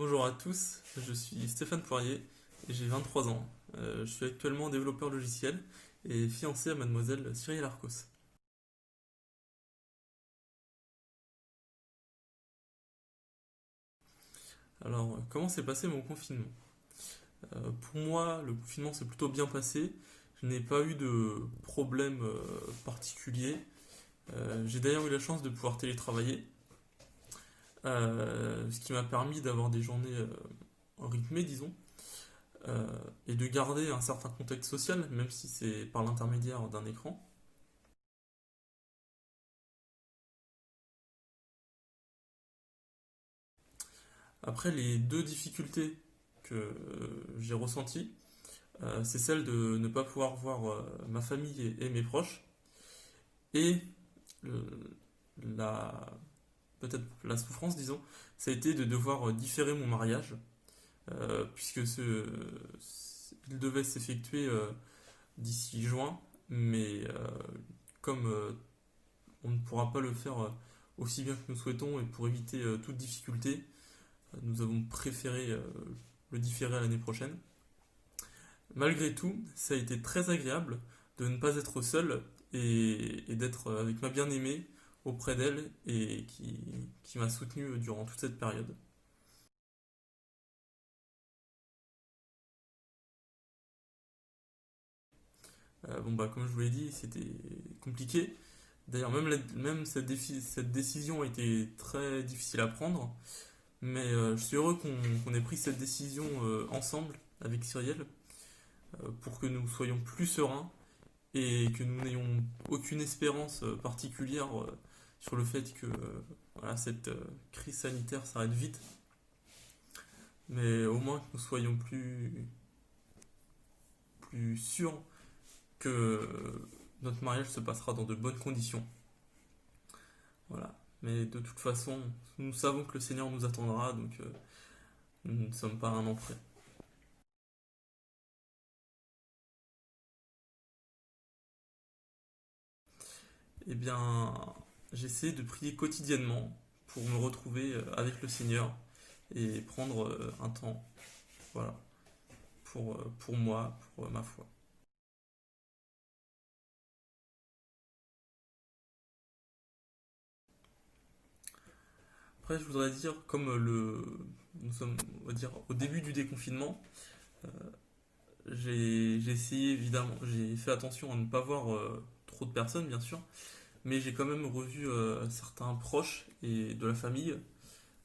Bonjour à tous, je suis Stéphane Poirier et j'ai 23 ans. Je suis actuellement développeur logiciel et fiancé à mademoiselle Cyrielle Arcos. Alors, comment s'est passé mon confinement? Pour moi, le confinement s'est plutôt bien passé. Je n'ai pas eu de problème particulier. J'ai d'ailleurs eu la chance de pouvoir télétravailler, ce qui m'a permis d'avoir des journées rythmées, disons, euh, et de garder un certain contexte social, même si c'est par l'intermédiaire d'un écran. Après, les deux difficultés que j'ai ressenties, c'est celle de ne pas pouvoir voir ma famille et mes proches, et euh, la peut-être la souffrance, disons, ça a été de devoir différer mon mariage, puisque il devait s'effectuer d'ici juin, mais comme on ne pourra pas le faire aussi bien que nous souhaitons et pour éviter toute difficulté, nous avons préféré le différer à l'année prochaine. Malgré tout, ça a été très agréable de ne pas être seul et d'être avec ma bien-aimée auprès d'elle et qui m'a soutenu durant toute cette période. Bon bah comme je vous l'ai dit, c'était compliqué. D'ailleurs même cette décision a été très difficile à prendre, mais je suis heureux qu'on ait pris cette décision ensemble avec Cyrielle pour que nous soyons plus sereins et que nous n'ayons aucune espérance particulière sur le fait que voilà, cette crise sanitaire s'arrête vite, mais au moins que nous soyons plus sûrs que notre mariage se passera dans de bonnes conditions. Voilà. Mais de toute façon, nous savons que le Seigneur nous attendra, donc nous ne sommes pas un an près. Eh bien, j'essaie de prier quotidiennement pour me retrouver avec le Seigneur et prendre un temps, voilà, pour moi, pour ma foi. Après, je voudrais dire, comme nous sommes, on va dire, au début du déconfinement, euh, j'ai essayé, évidemment, j'ai fait attention à ne pas voir trop de personnes, bien sûr, mais j'ai quand même revu certains proches et de la famille.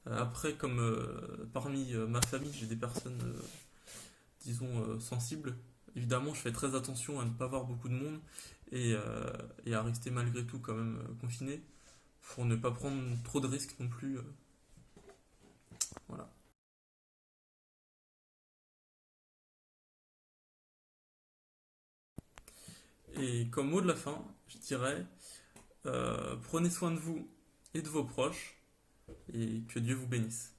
Après, comme parmi ma famille, j'ai des personnes, disons, sensibles, évidemment, je fais très attention à ne pas voir beaucoup de monde et à rester malgré tout quand même confiné pour ne pas prendre trop de risques non plus. Voilà. Et comme mot de la fin, je dirais prenez soin de vous et de vos proches et que Dieu vous bénisse.